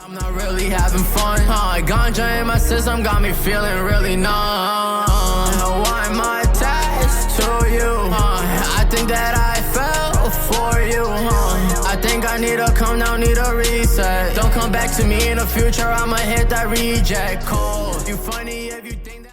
I'm not really having fun. Ganja in my system got me feeling really numb. Why am I attached to you? I think that I fell for you. I think I need to come down, need a reset. Don't come back to me in the future, I'ma hit that reject code. You funny if you think that.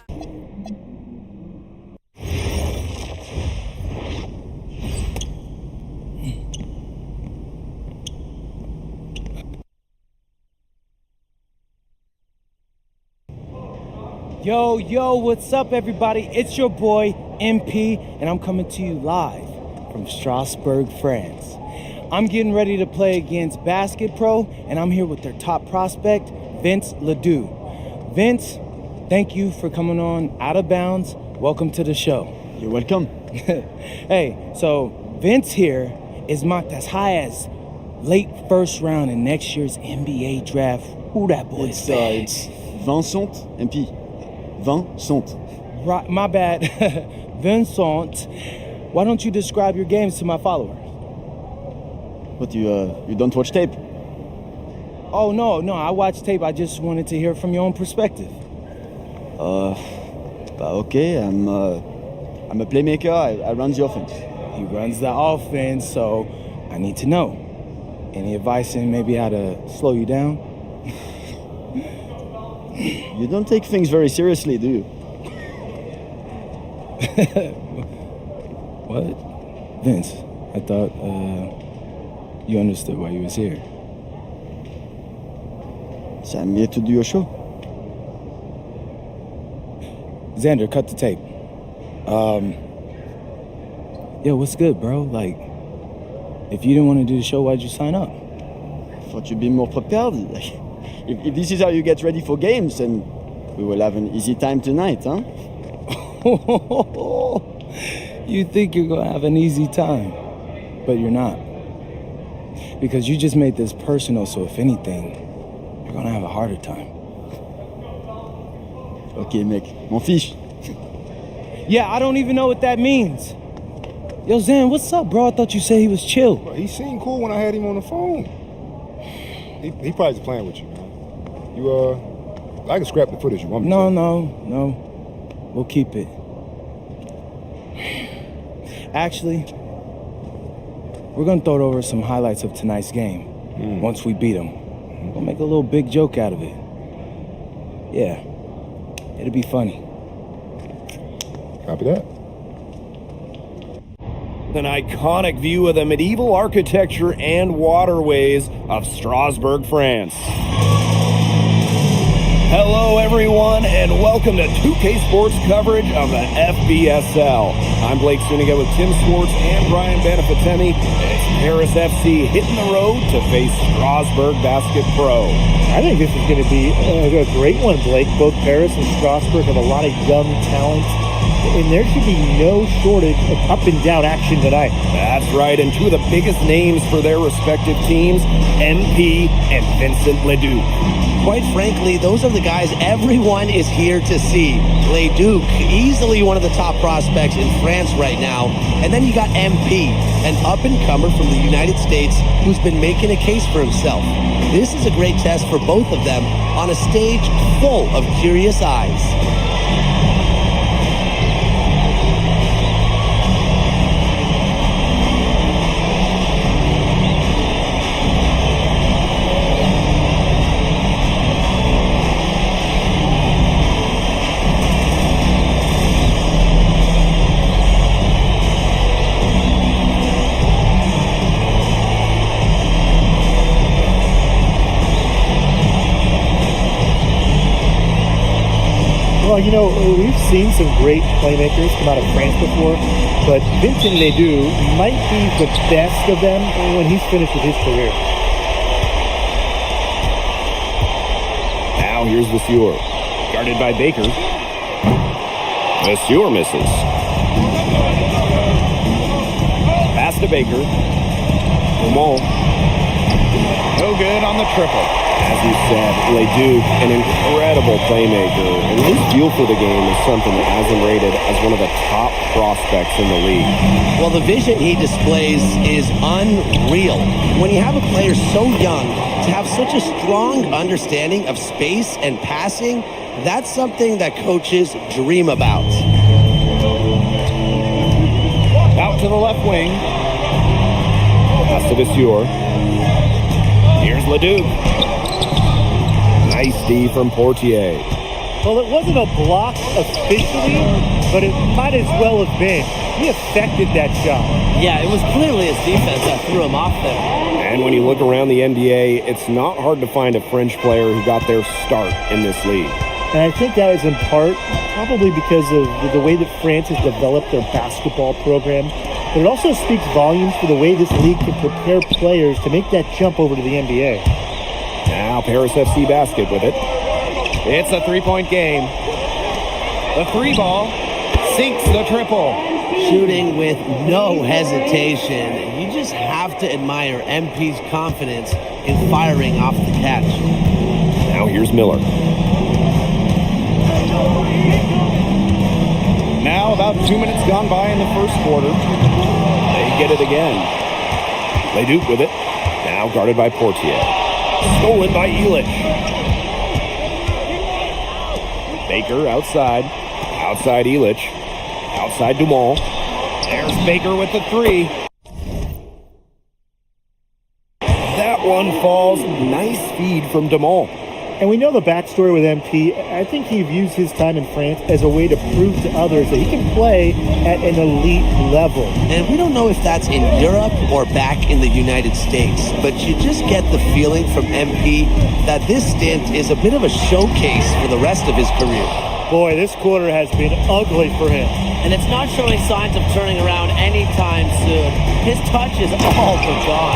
Yo, what's up, everybody? It's your boy, MP, and I'm coming to you live from Strasbourg, France. I'm getting ready to play against Basket Pro, and I'm here with their top prospect, Yxn Mello. Vince, thank you for coming on Out of Bounds. Welcome to the show. You're welcome. Hey, so Vince here is mocked as high as late first round in next year's NBA draft. Who that boy say? It's Vincent, MP. Vincent. Right, my bad. Vincent. Why don't you describe your games to my followers? What, you don't watch tape? Oh, no, I watch tape. I just wanted to hear from your own perspective. Okay, I'm a playmaker. I run the offense. He runs the offense, so I need to know. Any advice in maybe how to slow you down? You don't take things very seriously, do you? What? Vince, I thought you understood why you was here. So I'm here to do your show. Xander, cut the tape. Yo, what's good, bro? Like, if you didn't want to do the show, why'd you sign up? Thought you'd be more prepared. If this is how you get ready for games, then we will have an easy time tonight, huh? You think you're gonna have an easy time, but you're not. Because you just made this personal, so if anything, you're gonna have a harder time. Okay, mec, m'en fiche. Yeah, I don't even know what that means. Yo, Zan, what's up, bro? I thought you said he was chill. Bro, he seemed cool when I had him on the phone. He probably just playing with you, man. I can scrap the footage you want me to. No. We'll keep it. Actually, we're gonna throw it over some highlights of tonight's game. Once we beat them. We'll make a little big joke out of it. Yeah, it'll be funny. Copy that. An iconic view of the medieval architecture and waterways of Strasbourg, France. Hello, everyone, and welcome to 2K Sports coverage of the FBSL. I'm Blake Suniga with Tim Sports and Brian Beneficenti. It's Paris FC hitting the road to face Strasbourg Basket Pro. I think this is going to be a great one, Blake. Both Paris and Strasbourg have a lot of young talent, and there should be no shortage of up-and-down action tonight. That's right, and two of the biggest names for their respective teams, MP and Yxn Mello. Quite frankly, those are the guys everyone is here to see. Leduc, easily one of the top prospects in France right now. And then you got MP, an up-and-comer from the United States who's been making a case for himself. This is a great test for both of them on a stage full of curious eyes. Well, you know, we've seen some great playmakers come out of France before, but Yxn Mello might be the best of them when he's finished with his career. Now here's Vasseur, guarded by Baker. Vasseur misses. Pass to Baker. Lamont. No good on the triple. As you said, Leduc, an incredible playmaker, and his feel for the game is something that has him rated as one of the top prospects in the league. Well, the vision he displays is unreal. When you have a player so young, to have such a strong understanding of space and passing, that's something that coaches dream about. Out to the left wing. Pass to Vasseur. Here's Leduc. Nice D from Portier. Well, it wasn't a block officially, but it might as well have been. He affected that shot. Yeah, it was clearly his defense that threw him off there. And when you look around the NBA, it's not hard to find a French player who got their start in this league. And I think that is in part probably because of the way that France has developed their basketball program. But it also speaks volumes for the way this league can prepare players to make that jump over to the NBA. Now Paris FC basket with it. It's a three-point game. The three ball sinks the triple. Shooting with no hesitation. You just have to admire MP's confidence in firing off the catch. Now here's Miller. Now about 2 minutes gone by in the first quarter. They get it again. Leduc with it. Now guarded by Portier. Stolen by Illich. Baker outside. Outside Illich. Outside Dumont. There's Baker with the three. That one falls. Nice feed from Dumont. And we know the backstory with MP. I think he views his time in France as a way to prove to others that he can play at an elite level. And we don't know if that's in Europe or back in the United States, but you just get the feeling from MP that this stint is a bit of a showcase for the rest of his career. Boy, this quarter has been ugly for him. And it's not showing signs of turning around anytime soon. His touch is all but gone.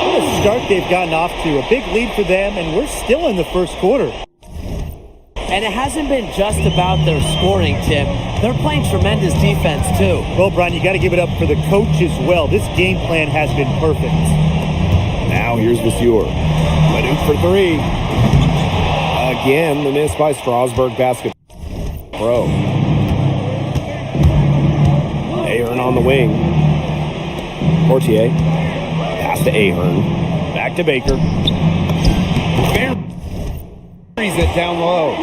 What a start they've gotten off to. A big lead for them, and we're still in the first quarter. And it hasn't been just about their scoring, Tim. They're playing tremendous defense, too. Well, Brian, you got to give it up for the coach as well. This game plan has been perfect. Now here's Vasseur. Leduc for three. Again, the miss by Strasbourg basketball pro. Ahern on the wing. Portier. Pass to Ahern. Back to Baker. Buries it down low.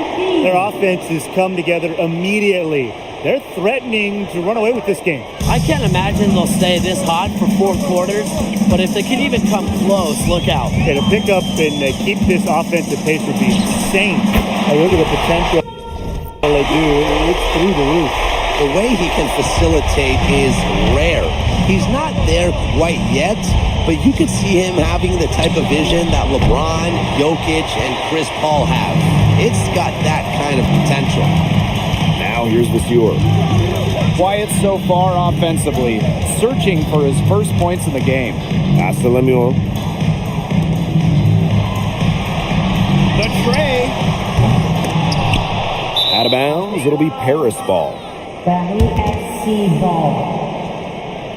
Their offense has come together immediately. They're threatening to run away with this game. I can't imagine they'll stay this hot for 4 quarters, but if they can even come close, look out. Yeah, to pick up and keep this offensive pace would be insane. I look at the potential they do. It's through the roof. The way he can facilitate is rare. He's not there quite yet, but you could see him having the type of vision that LeBron, Jokic, and Chris Paul have. It's got that kind of potential. Now here's Vasseur. Quiet so far offensively, searching for his first points in the game. Pass to Lemuel. The tray. Out of bounds, it'll be Paris ball. Paris FC ball.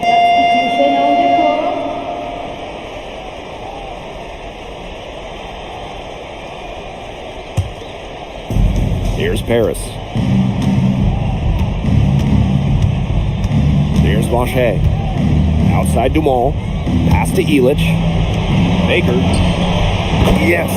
Substitution on the court. Here's Paris. Here's Blanchet. Outside Dumont. Pass to Illich. Baker. Yes.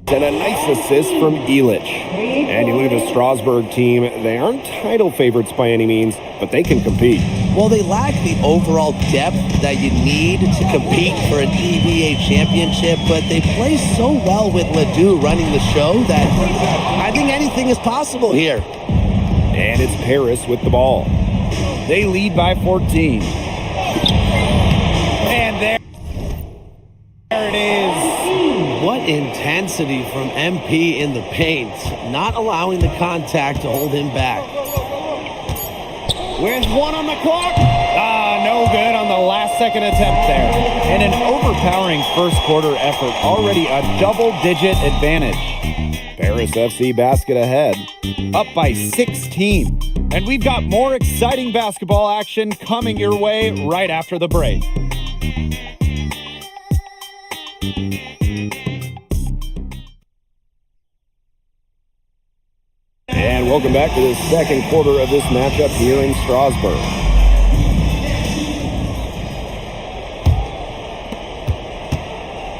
And a nice assist from Illich. And you look at the Strasbourg team. They aren't title favorites by any means, but they can compete. Well, they lack the overall depth that you need to compete for an EVA championship, but they play so well with Ledoux running the show that I think anything is possible here. And it's Paris with the ball. They lead by 14. And there it is. What intensity from MP in the paint, not allowing the contact to hold him back. With one on the clock. No good on the last second attempt there. And an overpowering first quarter effort. Already a double-digit advantage. Paris FC basket ahead. Up by 16. And we've got more exciting basketball action coming your way right after the break. Welcome back to the second quarter of this matchup here in Strasbourg.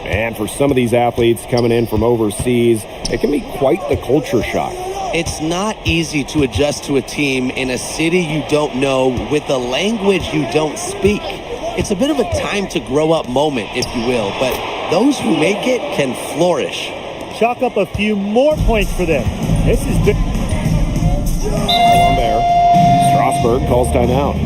And for some of these athletes coming in from overseas, it can be quite the culture shock. It's not easy to adjust to a team in a city you don't know with a language you don't speak. It's a bit of a time to grow up moment, if you will, but those who make it can flourish. Chalk up a few more points for them. This is big. On there. Strasbourg calls timeout.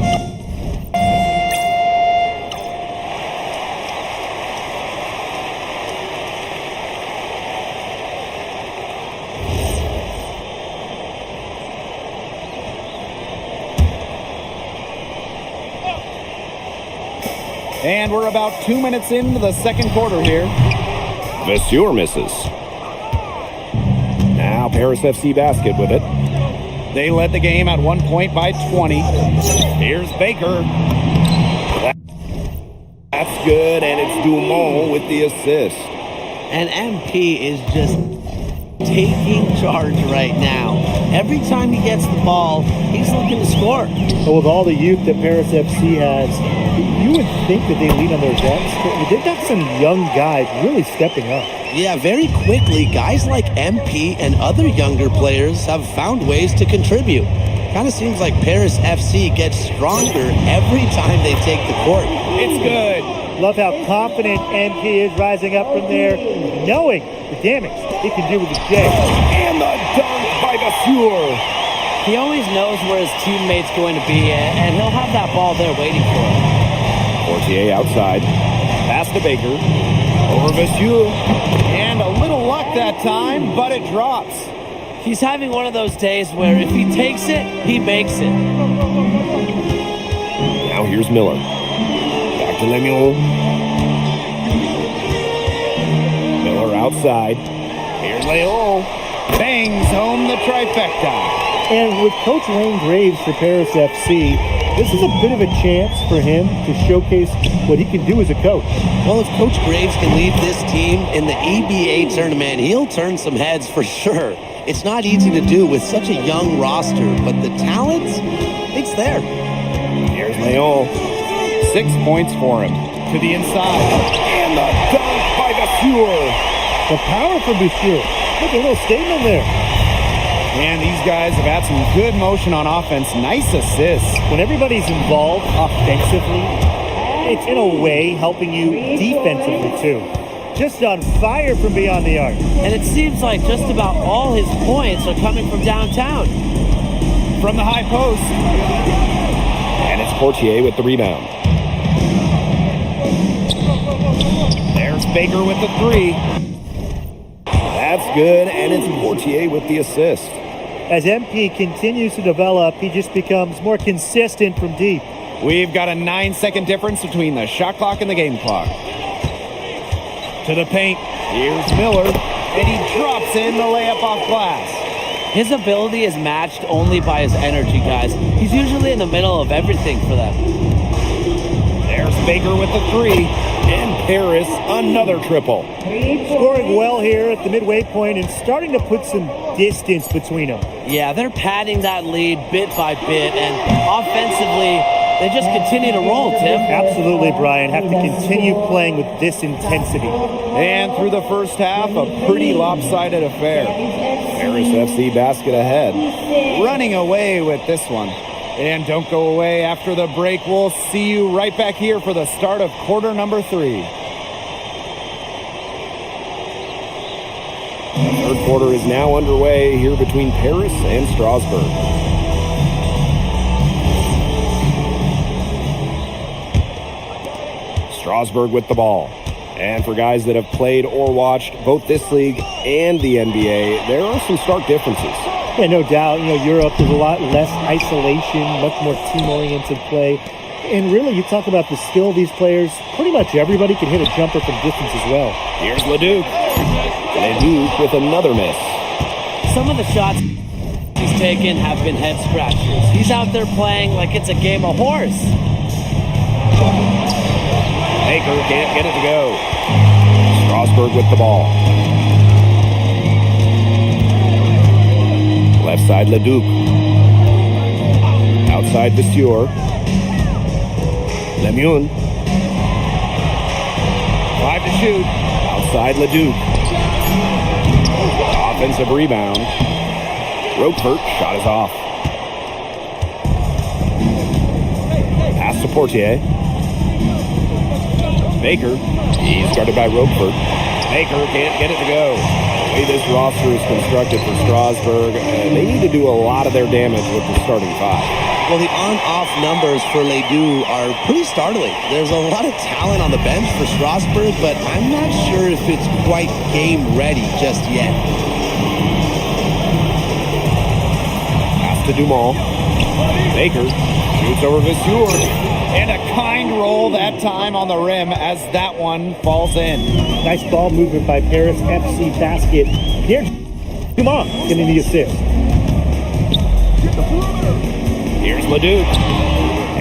And we're about 2 minutes into the second quarter here. Vasseur misses. Now Paris FC basket with it. They led the game at 1 point by 20. Here's Baker. That's good, and it's Dumont with the assist. And MP is just taking charge right now. Every time he gets the ball, he's looking to score. But with all the youth that Paris FC has, you would think that they lean on their vets, but they've got some young guys really stepping up. Yeah, very quickly, guys like MP and other younger players have found ways to contribute. Kind of seems like Paris FC gets stronger every time they take the court. It's good. Love how confident MP is rising up from there, knowing the damage he can do with the J. And the dunk by Vasseur. He always knows where his teammate's going to be, and he'll have that ball there waiting for him. Portier outside. Pass to Baker. Over Vasseur. And a little luck that time, but it drops. He's having one of those days where if he takes it, he makes it. Now here's Miller. Back to Lemuel. Miller outside. Here's Leon. Bangs home the trifecta. And with Coach Wayne Graves for Paris FC, this is a bit of a chance for him to showcase what he can do as a coach. Well, if Coach Graves can lead this team in the EBA tournament, he'll turn some heads for sure. It's not easy to do with such a young roster, but the talent, it's there. Here's Leon. 6 points for him. To the inside. And the dunk by Vasseur. The power from Vasseur. Look, a little statement there. And these guys have had some good motion on offense. Nice assists. When everybody's involved offensively, it's in a way helping you defensively too. Just on fire from beyond the arc. And it seems like just about all his points are coming from downtown. From the high post. And it's Portier with the rebound. There's Baker with the three. That's good, and it's Portier with the assist. As MP continues to develop, he just becomes more consistent from deep. We've got a 9-second difference between the shot clock and the game clock. To the paint. Here's Miller. And he drops in the layup off glass. His ability is matched only by his energy, guys. He's usually in the middle of everything for them. There's Baker with the three. And Paris, another triple. Scoring well here at the midway point and starting to put some distance between them. Yeah, they're padding that lead bit by bit, and offensively, they just continue to roll, Tim. Absolutely, Brian. Have to continue playing with this intensity. And through the first half, a pretty lopsided affair. Paris FC basket ahead. Running away with this one. And don't go away after the break. We'll see you right back here for the start of quarter number 3. The third quarter is now underway here between Paris and Strasbourg. Strasbourg with the ball. And for guys that have played or watched both this league and the NBA, there are some stark differences. Yeah, no doubt. You know, Europe is a lot less isolation, much more team-oriented play. And really, you talk about the skill of these players, pretty much everybody can hit a jumper from distance as well. Here's Leduc. Leduc with another miss. Some of the shots he's taken have been head scratchers. He's out there playing like it's a game of horse. Baker can't get it to go. Strasbourg with the ball. Left side, Leduc. Outside, Vasseur. Lemoun. 5 to shoot. Outside, Leduc. Offensive rebound. Roquefort, shot is off. Pass to Portier. Baker. He's guarded by Roquefort. Baker can't get it to go. The way this roster is constructed for Strasburg, they need to do a lot of their damage with the starting five. Well, the on-off numbers for Ledoux are pretty startling. There's a lot of talent on the bench for Strasburg, but I'm not sure if it's quite game ready just yet. Pass to Dumont. Baker shoots over Vasseur. And a kind roll that time on the rim as that one falls in. Nice ball movement by Paris FC Basket. Here, Dumont getting the assist. Here's Leduc.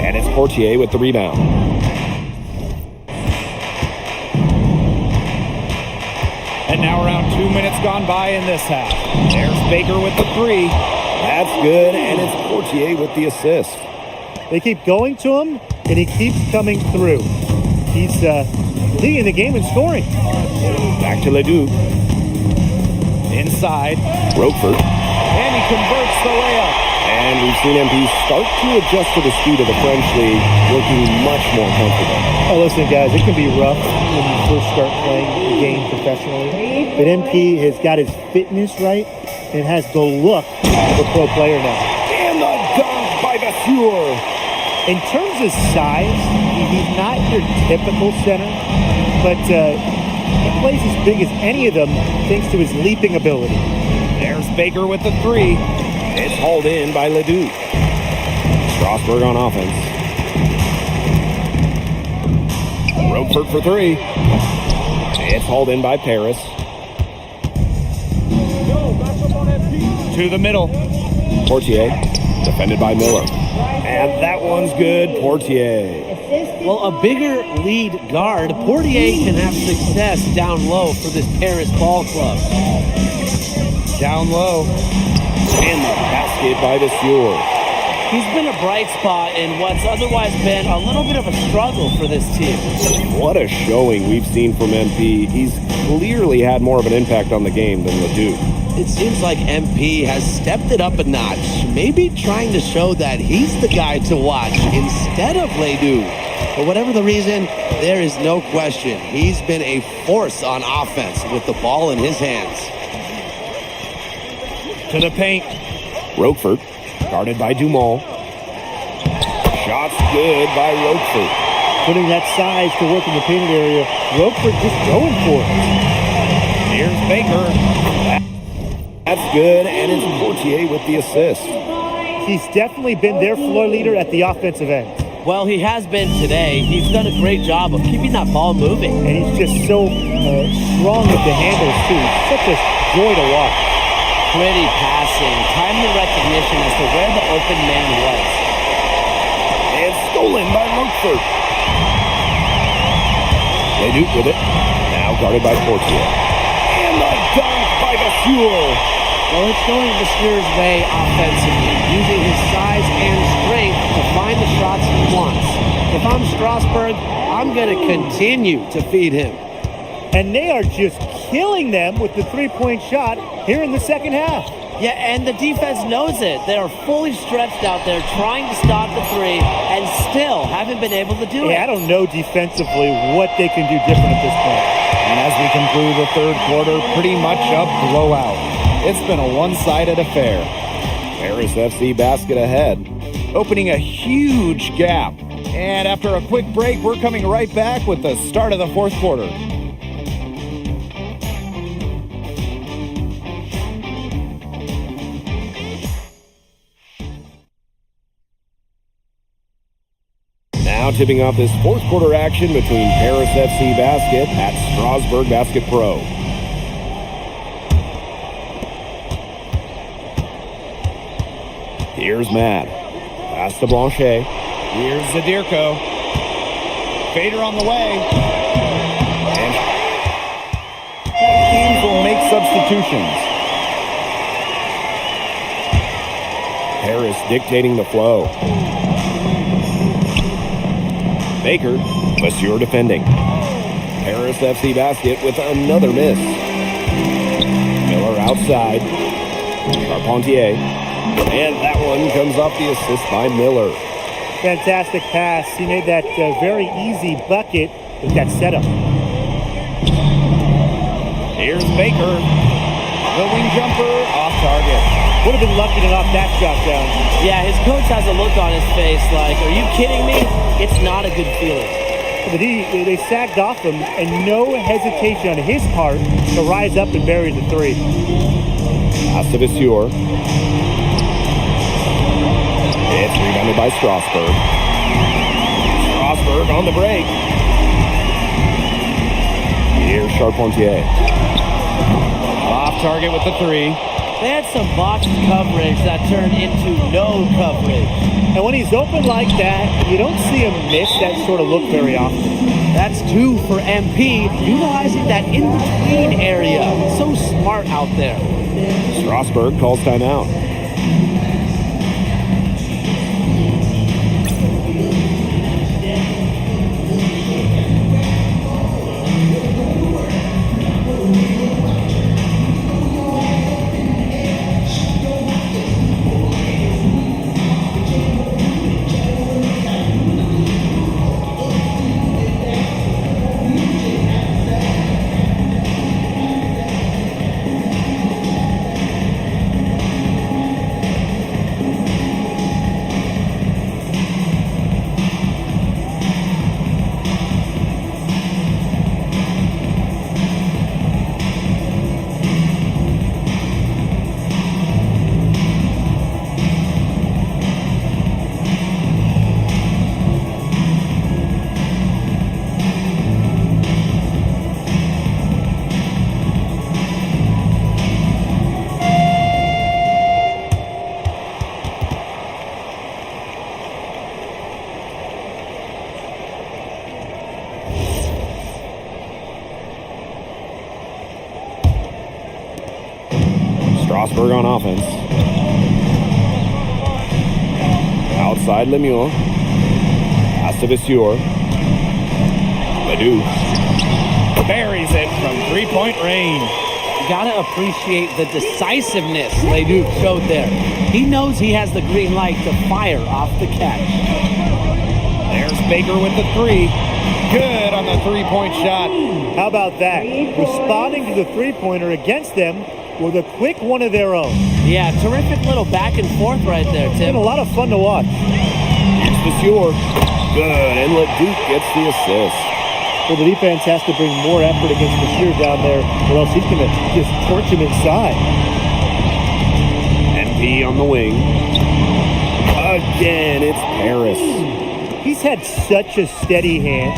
And it's Portier with the rebound. And now around 2 minutes gone by in this half. There's Baker with the three. That's good, and it's Portier with the assist. They keep going to him, and he keeps coming through. He's leading the game in scoring. Back to Leduc. Inside. Roquefort. And he converts the layup. And we've seen MP start to adjust to the speed of the French league, looking much more comfortable. Oh, listen, guys, it can be rough when you first start playing the game professionally. But MP has got his fitness right and has the look of a pro player now. And the dunk by Vasseur. In terms of size, he's not your typical center, but he plays as big as any of them thanks to his leaping ability. There's Baker with the three. It's hauled in by Leduc. Strasburg on offense. Roquefort for three. It's hauled in by Paris. To the middle. Portier, defended by Miller. And that one's good, Portier. Well, a bigger lead guard, Portier can have success down low for this Paris ball club. Down low. And the basket by Vasseur. He's been a bright spot in what's otherwise been a little bit of a struggle for this team. What a showing we've seen from MP. He's clearly had more of an impact on the game than Leduc. It seems like MP has stepped it up a notch, maybe trying to show that he's the guy to watch instead of Ledoux. For whatever the reason, there is no question he's been a force on offense with the ball in his hands. To the paint. Roquefort, guarded by Dumont. Shots good by Roquefort. Putting that size to work in the painted area. Roquefort just going for it. Here's Baker. That's good, and it's Portier with the assist. He's definitely been their floor leader at the offensive end. Well, he has been today. He's done a great job of keeping that ball moving. And he's just so strong with the handles, too. It's such a joy to watch. Pretty passing, timely recognition as to where the open man was. And stolen by Roquefort. Leduc with it. Now guarded by Portier. And the dunk by Vasseur. Well, it's going Vasseur's way offensively, using his size and strength to find the shots he wants. If I'm Strasburg, I'm going to continue to feed him. And they are just killing them with the three-point shot here in the second half. Yeah, and the defense knows it. They are fully stretched out there trying to stop the three and still haven't been able to do it. I don't know defensively what they can do different at this point. And as we conclude the third quarter, pretty much a blowout. It's been a one-sided affair. Paris FC basket ahead, opening a huge gap. And after a quick break, we're coming right back with the start of the fourth quarter. Now tipping off this fourth quarter action between Paris FC Basket at Strasburg Basket Pro. Here's Matt. Pass to Blanchet. Here's Zadirko. Fader on the way. And teams will make substitutions. Paris dictating the flow. Baker, Monsieur defending. Paris FC basket with another miss. Miller outside. Charpentier. And that one comes off the assist by Miller. Fantastic pass. He made that very easy bucket with that setup. Here's Baker. The wing jumper off target. Would have been lucky to knock that shot down. Yeah, his coach has a look on his face like, are you kidding me? It's not a good feeling. But they sagged off him, and no hesitation on his part to rise up and bury the three. Astevisior. It's rebounded by Strasburg. Strasburg on the break. Here's Charpentier. Off target with the three. They had some box coverage that turned into no coverage. And when he's open like that, you don't see him miss that sort of look very often. That's 2 for MP, utilizing that in-between area. So smart out there. Strasburg calls timeout. Strasburg on offense. Outside Lemieux. Astevisior. Ledoux. Buries it from three-point range. You gotta appreciate the decisiveness Ledoux showed there. He knows he has the green light to fire off the catch. There's Baker with the three. Good on the three-point shot. How about that? Responding to the three-pointer against them with a quick one of their own. Yeah, terrific little back and forth right there, Tim. Been a lot of fun to watch. Here's Monsieur. Good, and Ledoux gets the assist. Well, the defense has to bring more effort against Monsieur down there, or else he's going to just torch him inside. MP on the wing. Again, it's Paris. He's had such a steady hand.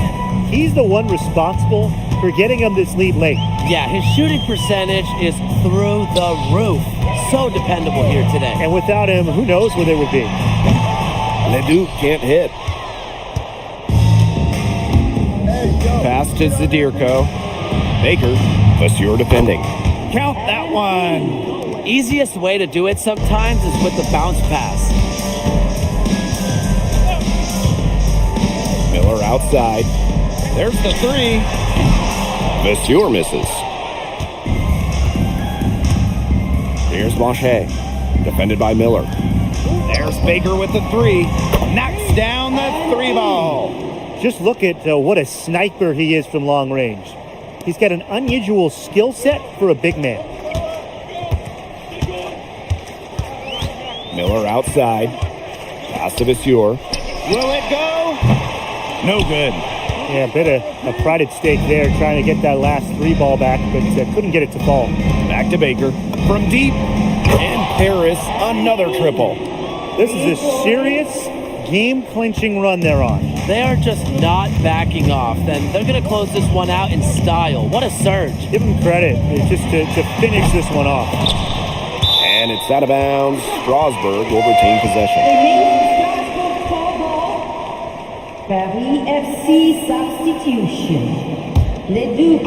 He's the one responsible for getting him this lead late. Yeah, his shooting percentage is through the roof. So dependable here today. And without him, who knows where they would be. Ledoux can't hit. Pass to Zadirko. Baker, Monsieur defending. Count that one. Easiest way to do it sometimes is with the bounce pass. Miller outside. There's the three. Monsieur misses. Here's Blanchet, defended by Miller. There's Baker with the three. Knocks down the three ball. Just look at what a sniper he is from long range. He's got an unusual skill set for a big man. Miller outside. Pass to Monsieur. Will it go? No good. Yeah, a bit of a pride at stake there, trying to get that last three ball back, but couldn't get it to fall. Back to Baker. From deep. And Paris, another triple. This is a serious game-clinching run they're on. They are just not backing off. Then they're going to close this one out in style. What a surge. Give them credit just to finish this one off. And it's out of bounds. Strasburg will retain possession. Paris FC substitution. Ledoux.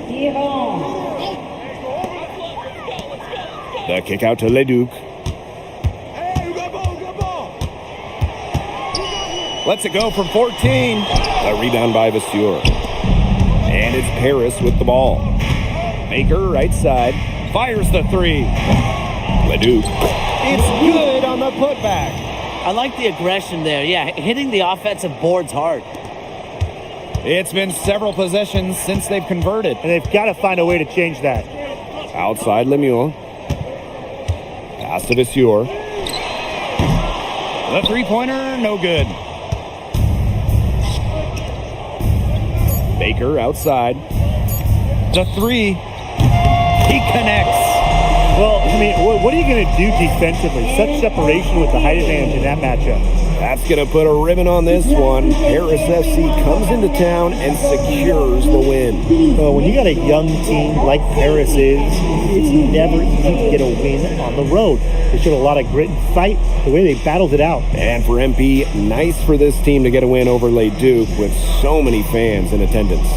Giron. The kick out to Ledoux. Lets it go from 14. A rebound by Vasseur. And it's Paris with the ball. Baker, right side. Fires the three. Leduc. It's good on the putback. I like the aggression there. Yeah, hitting the offensive boards hard. It's been several possessions since they've converted. And they've got to find a way to change that. Outside Lemuel. Pass to Vasseur. The three-pointer, no good. Baker outside. The three. He connects. Well, I mean, what are you going to do defensively? Such separation with the height advantage in that matchup. That's going to put a ribbon on this one. Paris FC comes into town and secures the win. Well, when you got a young team like Paris is, it's never easy to get a win on the road. They showed a lot of grit and fight, the way they battled it out. And for MP, nice for this team to get a win over Leduc with so many fans in attendance.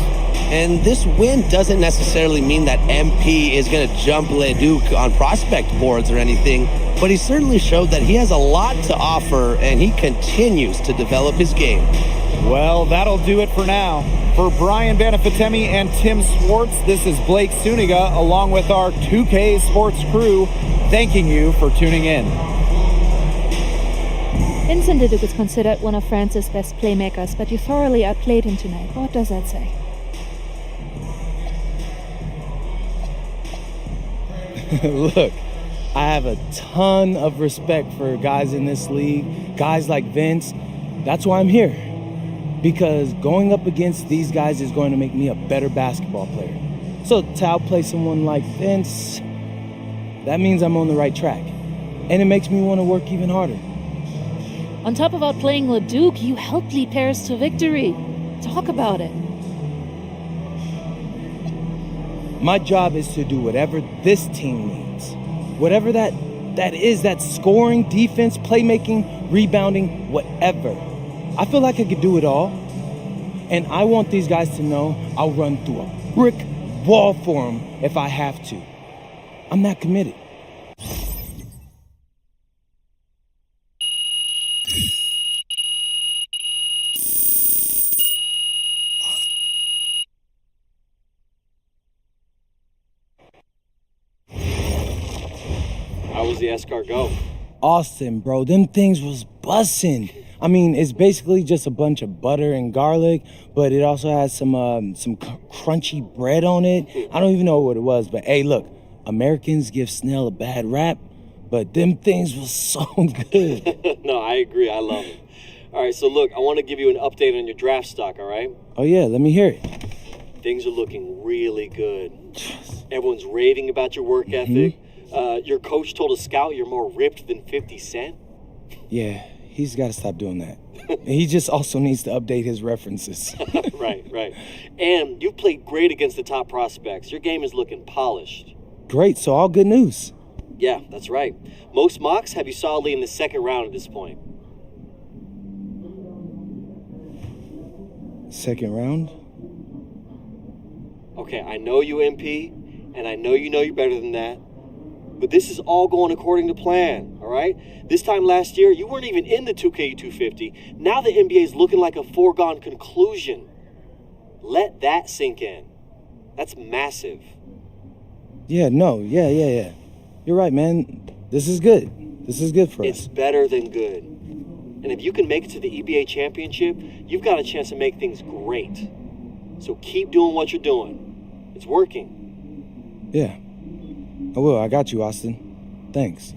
And this win doesn't necessarily mean that MP is going to jump Leduc on prospect boards or anything, but he certainly showed that he has a lot to offer and he continues to develop his game. Well, that'll do it for now. For Brian Banafitemi and Tim Swartz, this is Blake Suniga along with our 2K Sports crew, thanking you for tuning in. Yxn Mello is considered one of France's best playmakers, but you thoroughly outplayed him tonight. What does that say? Look, I have a ton of respect for guys in this league, guys like Vince. That's why I'm here. Because going up against these guys is going to make me a better basketball player. So to outplay someone like Vince, that means I'm on the right track. And it makes me want to work even harder. On top of outplaying Leduc, you helped lead Paris to victory. Talk about it. My job is to do whatever this team needs. Whatever that is, that scoring, defense, playmaking, rebounding, whatever. I feel like I could do it all. And I want these guys to know I'll run through a brick wall for them if I have to. I'm that committed. How was the escargot? Austin, bro, them things was bussin'. I mean, it's basically just a bunch of butter and garlic, but it also has some crunchy bread on it. I don't even know what it was, but hey, look, Americans give Snell a bad rap, but them things was so good. No, I agree. I love it. All right, so look, I want to give you an update on your draft stock, all right? Oh, yeah, let me hear it. Things are looking really good. Everyone's raving about your work ethic. Your coach told a scout you're more ripped than 50 Cent. Yeah, he's got to stop doing that. He just also needs to update his references. Right. And you've played great against the top prospects. Your game is looking polished. Great, so all good news. Yeah, that's right. Most mocks have you solidly in the second round at this point. Second round? Okay, I know you, MP, and I know you're better than that. But this is all going according to plan, all right? This time last year, you weren't even in the 2K250. Now the NBA is looking like a foregone conclusion. Let that sink in. That's massive. Yeah. You're right, man. This is good. This is good for us. It's better than good. And if you can make it to the EBA championship, you've got a chance to make things great. So keep doing what you're doing. It's working. Yeah. I will. I got you, Austin. Thanks.